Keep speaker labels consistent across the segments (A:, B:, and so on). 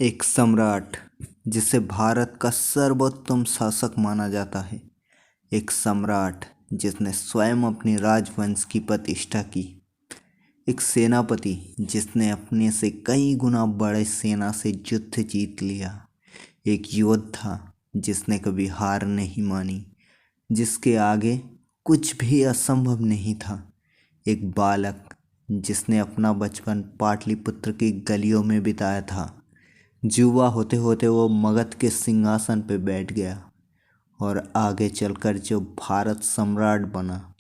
A: एक सम्राट जिसे भारत का सर्वोत्तम शासक माना जाता है। एक सम्राट जिसने स्वयं अपने राजवंश की प्रतिष्ठा की। एक सेनापति जिसने अपने से कई गुना बड़े सेना से युद्ध जीत लिया। एक योद्धा जिसने कभी हार नहीं मानी, जिसके आगे कुछ भी असंभव नहीं था। एक बालक जिसने अपना बचपन पाटलिपुत्र की गलियों में बिताया था। युवा होते होते वो मगध के सिंहासन पर बैठ गया और आगे चलकर जो भारत सम्राट बना,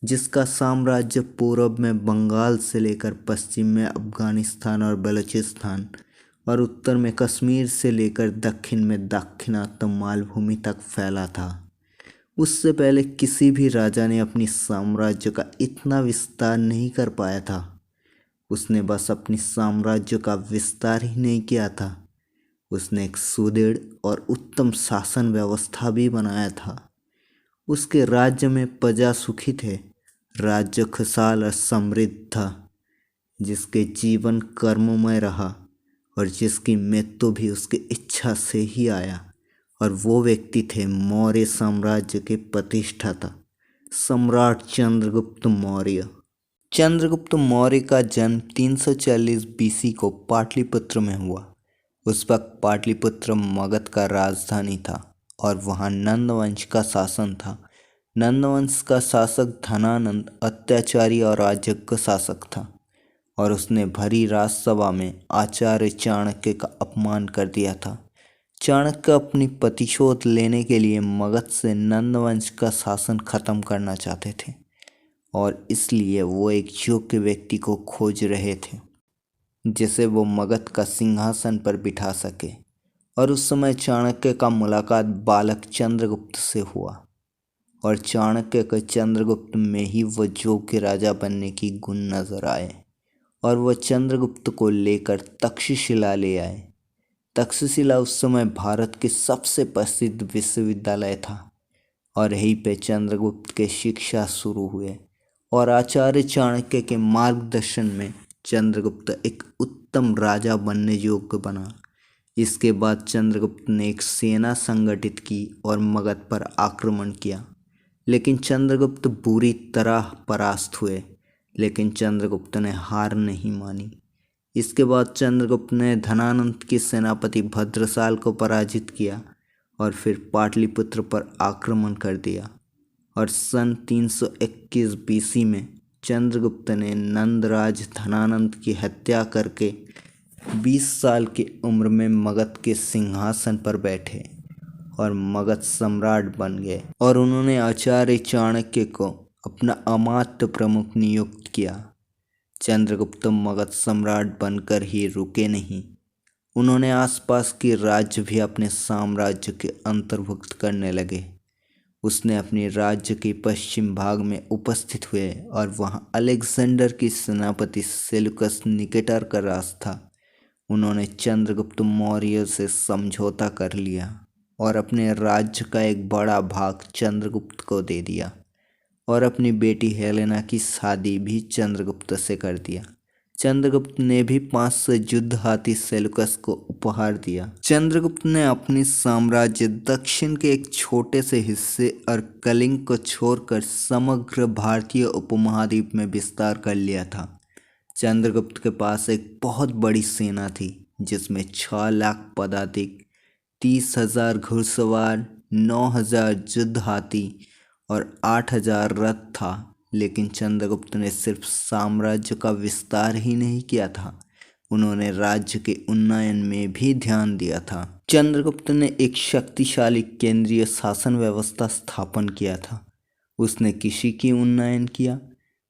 A: जिसका साम्राज्य पूर्व में बंगाल से लेकर पश्चिम में अफगानिस्तान और बलूचिस्तान और उत्तर में कश्मीर से लेकर दक्षिण में दाक्षिणात्य मालभूमि तक फैला था। उससे पहले किसी भी राजा ने अपनी साम्राज्य का इतना विस्तार नहीं कर पाया था। उसने बस अपनी साम्राज्य का विस्तार ही नहीं किया था, उसने एक सुदृढ़ और उत्तम शासन व्यवस्था भी बनाया था। उसके राज्य में प्रजा सुखी थे, राज्य खुशहाल और समृद्ध था, जिसके जीवन कर्ममय रहा और जिसकी मृत्यु भी उसकी इच्छा से ही आया। और वो व्यक्ति थे मौर्य साम्राज्य के प्रतिष्ठाता सम्राट चंद्रगुप्त मौर्य। चंद्रगुप्त मौर्य का जन्म 340 बीसी को पाटलिपुत्र में हुआ। उस वक्त पाटलिपुत्र मगध का राजधानी था और वहाँ नंद वंश का शासन था। नंद वंश का शासक धनानंद अत्याचारी और अयोग्य शासक था और उसने भरी राजसभा में आचार्य चाणक्य का अपमान कर दिया था। चाणक्य अपनी प्रतिशोध लेने के लिए मगध से नंद वंश का शासन खत्म करना चाहते थे और इसलिए वो एक योग्य व्यक्ति को खोज रहे थे जिसे वो मगध का सिंहासन पर बिठा सके। और उस समय चाणक्य का मुलाकात बालक चंद्रगुप्त से हुआ और चाणक्य को चंद्रगुप्त में ही वो योग्य राजा बनने की गुण नजर आए और वह चंद्रगुप्त को लेकर तक्षशिला ले आए। तक्षशिला उस समय भारत के सबसे प्रसिद्ध विश्वविद्यालय था और यहीं पे चंद्रगुप्त के शिक्षा शुरू हुए और आचार्य चाणक्य के मार्गदर्शन में चंद्रगुप्त एक उत्तम राजा बनने योग्य बना। इसके बाद चंद्रगुप्त ने एक सेना संगठित की और मगध पर आक्रमण किया, लेकिन चंद्रगुप्त बुरी तरह परास्त हुए। लेकिन चंद्रगुप्त ने हार नहीं मानी। इसके बाद चंद्रगुप्त ने धनानंद के सेनापति भद्रसाल को पराजित किया और फिर पाटलिपुत्र पर आक्रमण कर दिया। और सन 321 बीसी में चंद्रगुप्त ने नंदराज धनानंद की हत्या करके 20 साल की उम्र में मगध के सिंहासन पर बैठे और मगध सम्राट बन गए। और उन्होंने आचार्य चाणक्य को अपना अमात्य प्रमुख नियुक्त किया। चंद्रगुप्त मगध सम्राट बनकर ही रुके नहीं, उन्होंने आसपास के राज्य भी अपने साम्राज्य के अंतर्भुक्त करने लगे। उसने अपने राज्य के पश्चिम भाग में उपस्थित हुए और वहां अलेक्जेंडर की सेनापति सेल्यूकस निकेटर का राज था। उन्होंने चंद्रगुप्त मौर्य से समझौता कर लिया और अपने राज्य का एक बड़ा भाग चंद्रगुप्त को दे दिया और अपनी बेटी हेलेना की शादी भी चंद्रगुप्त से कर दिया। चंद्रगुप्त ने भी 500 युद्ध हाथी सेल्यूकस को उपहार दिया। चंद्रगुप्त ने अपनी साम्राज्य दक्षिण के एक छोटे से हिस्से और कलिंग को छोड़कर समग्र भारतीय उपमहाद्वीप में विस्तार कर लिया था। चंद्रगुप्त के पास एक बहुत बड़ी सेना थी जिसमें 6 लाख पदातिक, 30,000 घुड़सवार, 9,000 युद्ध हाथी और 8,000 रथ था। लेकिन चंद्रगुप्त ने सिर्फ साम्राज्य का विस्तार ही नहीं किया था, उन्होंने राज्य के उन्नयन में भी ध्यान दिया था। चंद्रगुप्त ने एक शक्तिशाली केंद्रीय शासन व्यवस्था स्थापन किया था। उसने कृषि की उन्नयन किया,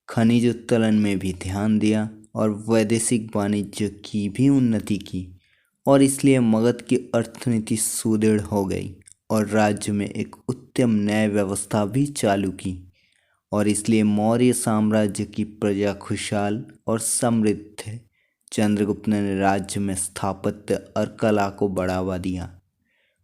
A: खनिज उत्तोलन में भी ध्यान दिया और वैदेशिक वाणिज्य की भी उन्नति की। और इसलिए मगध की अर्थनीति सुदृढ़ हो गई और राज्य में एक उत्तम न्याय व्यवस्था भी चालू की। और इसलिए मौर्य साम्राज्य की प्रजा खुशहाल और समृद्ध थे। चंद्रगुप्त ने राज्य में स्थापत्य और कला को बढ़ावा दिया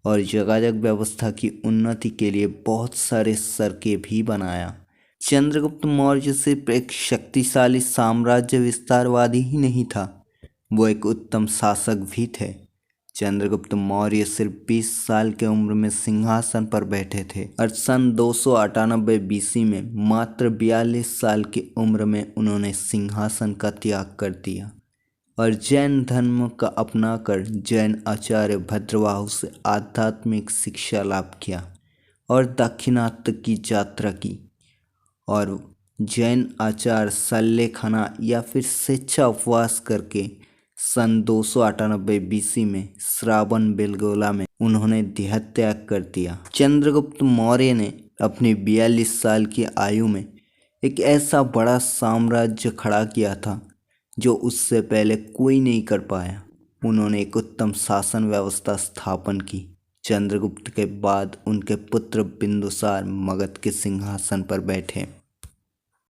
A: और योगायोग व्यवस्था की उन्नति के लिए बहुत सारे सड़कें भी बनाया। चंद्रगुप्त मौर्य सिर्फ एक शक्तिशाली साम्राज्य विस्तारवादी ही नहीं था, वो एक उत्तम शासक भी थे। चंद्रगुप्त मौर्य सिर्फ 20 साल के उम्र में सिंहासन पर बैठे थे और सन 298 बीसी में मात्र 42 साल की उम्र में उन्होंने सिंहासन का त्याग कर दिया और जैन धर्म का अपनाकर जैन आचार्य भद्रवाहु से आध्यात्मिक शिक्षा लाभ किया और दाक्षिणात्य की यात्रा की। और जैन आचार्य सल्लेखना या फिर शिक्षा उपवास करके सन 298 बीसी में श्रावण बेलगोला में उन्होंने देह त्याग कर दिया। चंद्रगुप्त मौर्य ने अपनी 42 साल की आयु में एक ऐसा बड़ा साम्राज्य खड़ा किया था जो उससे पहले कोई नहीं कर पाया। उन्होंने एक उत्तम शासन व्यवस्था स्थापन की। चंद्रगुप्त के बाद उनके पुत्र बिंदुसार मगध के सिंहासन पर बैठे।